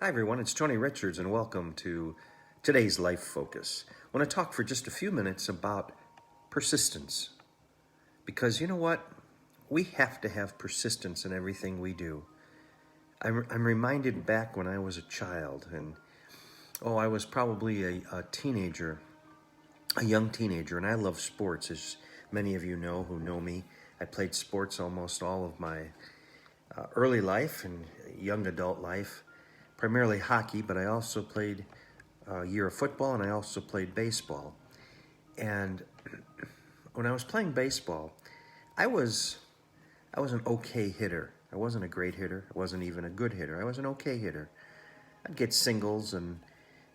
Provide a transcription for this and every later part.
Hi, everyone. It's Tony Richards, and welcome to today's Life Focus. I want to talk for just a few minutes about persistence. Because you know what? We have to have persistence in everything we do. I'm reminded back when I was a child, and I was probably a teenager, a young teenager, and I love sports, as many of you know who know me. I played sports almost all of my early life and young adult life, primarily hockey, but I also played a year of football and I also played baseball. And when I was playing baseball, I was an okay hitter. I wasn't a great hitter. I wasn't even a good hitter. I was an okay hitter. I'd get singles, and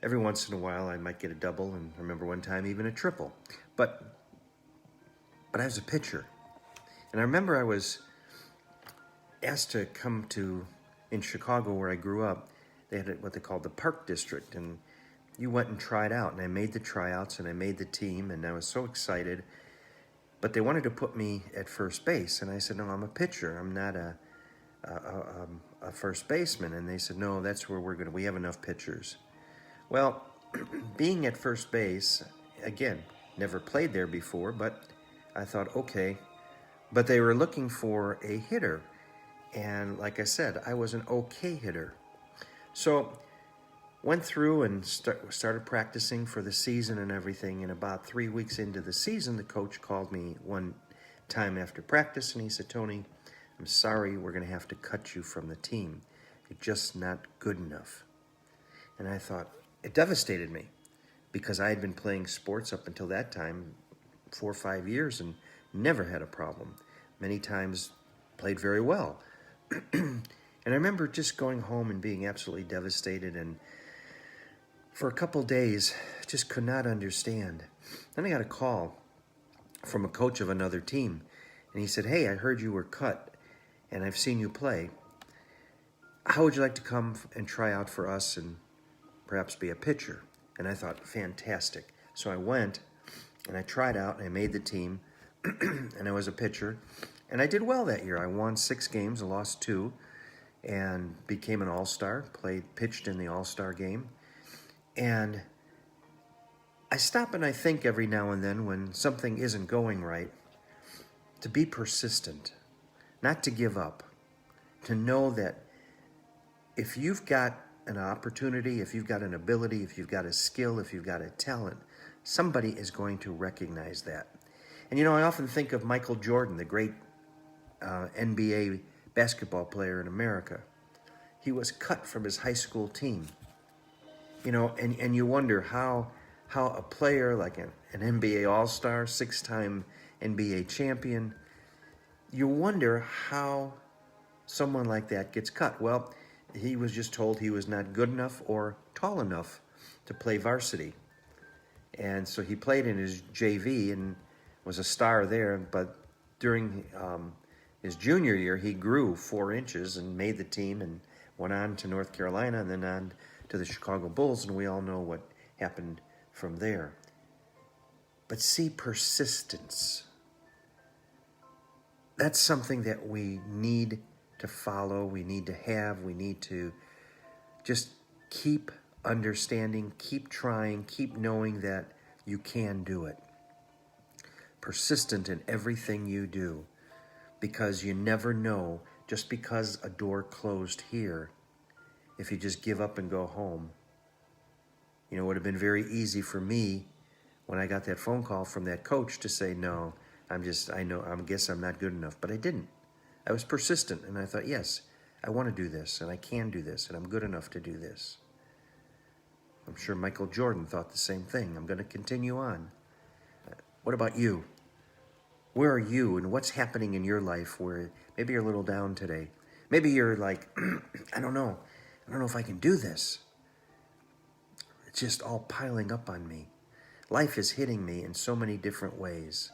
every once in a while I might get a double, and I remember one time even a triple. But I was a pitcher. And I remember I was asked to come to, in Chicago where I grew up, they had what they called the Park District, and you went and tried out, and I made the tryouts, and I made the team, and I was so excited. But they wanted to put me at first base, and I said, no, I'm a pitcher. I'm not a first baseman. And they said, no, that's where we have enough pitchers. Well, being at first base, again, never played there before, but I thought, okay. But they were looking for a hitter, and like I said, I was an okay hitter. So went through and started practicing for the season and everything, and about 3 weeks into the season, the coach called me one time after practice, and he said, Tony, I'm sorry, we're going to have to cut you from the team. You're just not good enough. And I thought, it devastated me, because I had been playing sports up until that time 4 or 5 years and never had a problem. Many times played very well. And I remember just going home and being absolutely devastated, and for a couple days, just could not understand. Then I got a call from a coach of another team, and he said, hey, I heard you were cut, and I've seen you play. How would you like to come and try out for us and perhaps be a pitcher? And I thought, fantastic. So I went, and I tried out, and I made the team, and I was a pitcher, and I did well that year. I won 6 games, I lost 2, and became an all-star, pitched in the all-star game. And I stop and I think every now and then when something isn't going right, to be persistent, not to give up, to know that if you've got an opportunity, if you've got an ability, if you've got a skill, if you've got a talent, somebody is going to recognize that. And I often think of Michael Jordan, the great NBA basketball player in America. He was cut from his high school team. And you wonder how a player like an NBA All-Star, 6-time NBA champion, you wonder how someone like that gets cut. Well, he was just told he was not good enough or tall enough to play varsity. And so he played in his JV and was a star there, but during his junior year, he grew 4 inches and made the team and went on to North Carolina and then on to the Chicago Bulls, and we all know what happened from there. But see, persistence. That's something that we need to follow, we need to have, we need to just keep understanding, keep trying, keep knowing that you can do it. Persistent in everything you do, because you never know, just because a door closed here, if you just give up and go home. It would have been very easy for me when I got that phone call from that coach to say, no, I guess I'm not good enough. But I didn't. I was persistent, and I thought, yes, I want to do this, and I can do this, and I'm good enough to do this. I'm sure Michael Jordan thought the same thing. I'm going to continue on. What about you? Where are you, and what's happening in your life where maybe you're a little down today? Maybe you're like, I don't know if I can do this. It's just all piling up on me. Life is hitting me in so many different ways,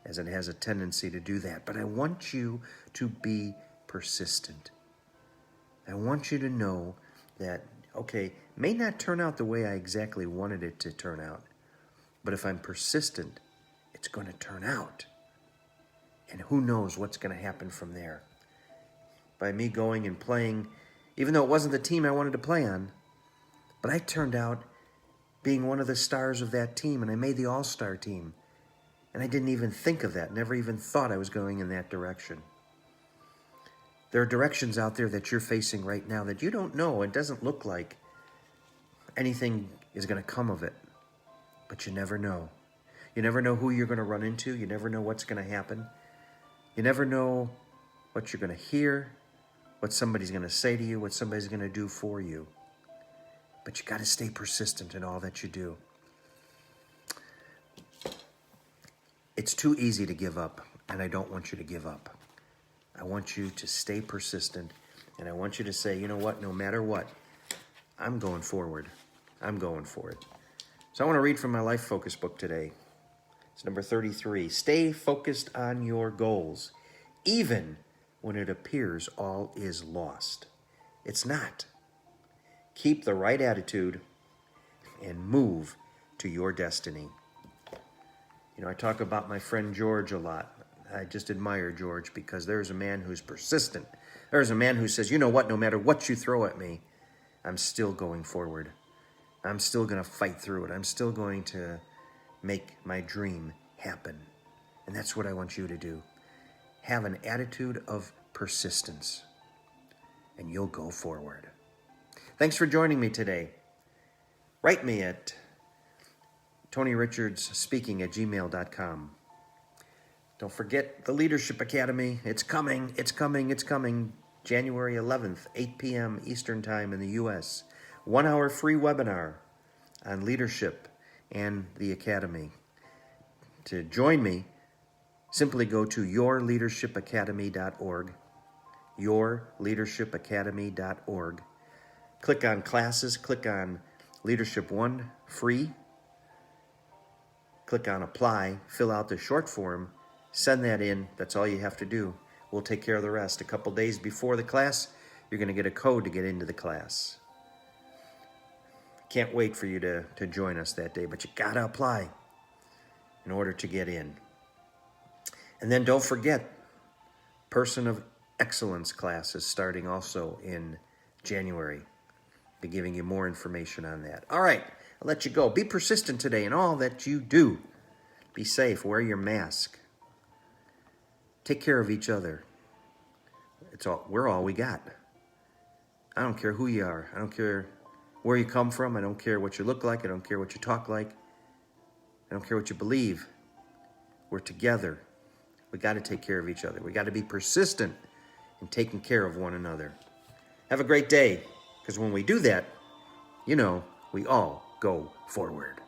as it has a tendency to do that. But I want you to be persistent. I want you to know that, okay, may not turn out the way I exactly wanted it to turn out, but if I'm persistent, it's going to turn out. And who knows what's going to happen from there. By me going and playing even though it wasn't the team I wanted to play on. But I turned out being one of the stars of that team, and I made the all-star team. And I didn't even think of that, never even thought I was going in that direction. There are directions out there that you're facing right now that you don't know. It doesn't look like anything is going to come of it, but you never know. You never know who you're going to run into. You never know what's going to happen. You never know what you're going to hear, what somebody's going to say to you, what somebody's going to do for you. But you got to stay persistent in all that you do. It's too easy to give up, and I don't want you to give up. I want you to stay persistent, and I want you to say, you know what, no matter what, I'm going forward. I'm going for it. So I want to read from my Life Focus book today. It's number 33. Stay focused on your goals, even when it appears all is lost. It's not. Keep the right attitude and move to your destiny. You know, I talk about my friend George a lot. I just admire George because there's a man who's persistent. There's a man who says, you know what, no matter what you throw at me, I'm still going forward. I'm still going to fight through it. I'm still going to make my dream happen. And that's what I want you to do. Have an attitude of persistence, and you'll go forward. Thanks for joining me today. Write me at TonyRichardsSpeaking@gmail.com. Don't forget the Leadership Academy. It's coming. It's coming. It's coming. January 11th, 8 p.m. Eastern Time in the U.S. 1 hour free webinar on leadership and the Academy. To join me, simply go to yourleadershipacademy.org. Yourleadershipacademy.org. Click on classes. Click on Leadership 1 free. Click on apply. Fill out the short form. Send that in. That's all you have to do. We'll take care of the rest. A couple days before the class, you're going to get a code to get into the class. Can't wait for you to join us that day, but you got to apply in order to get in. And then don't forget, Person of Excellence class is starting also in January. Be giving you more information on that. All right, I'll let you go. Be persistent today in all that you do. Be safe. Wear your mask. Take care of each other. We're all we got. I don't care who you are. I don't care where you come from. I don't care what you look like. I don't care what you talk like. I don't care what you believe. We're together. We got to take care of each other. We got to be persistent in taking care of one another. Have a great day, because when we do that, you know, we all go forward.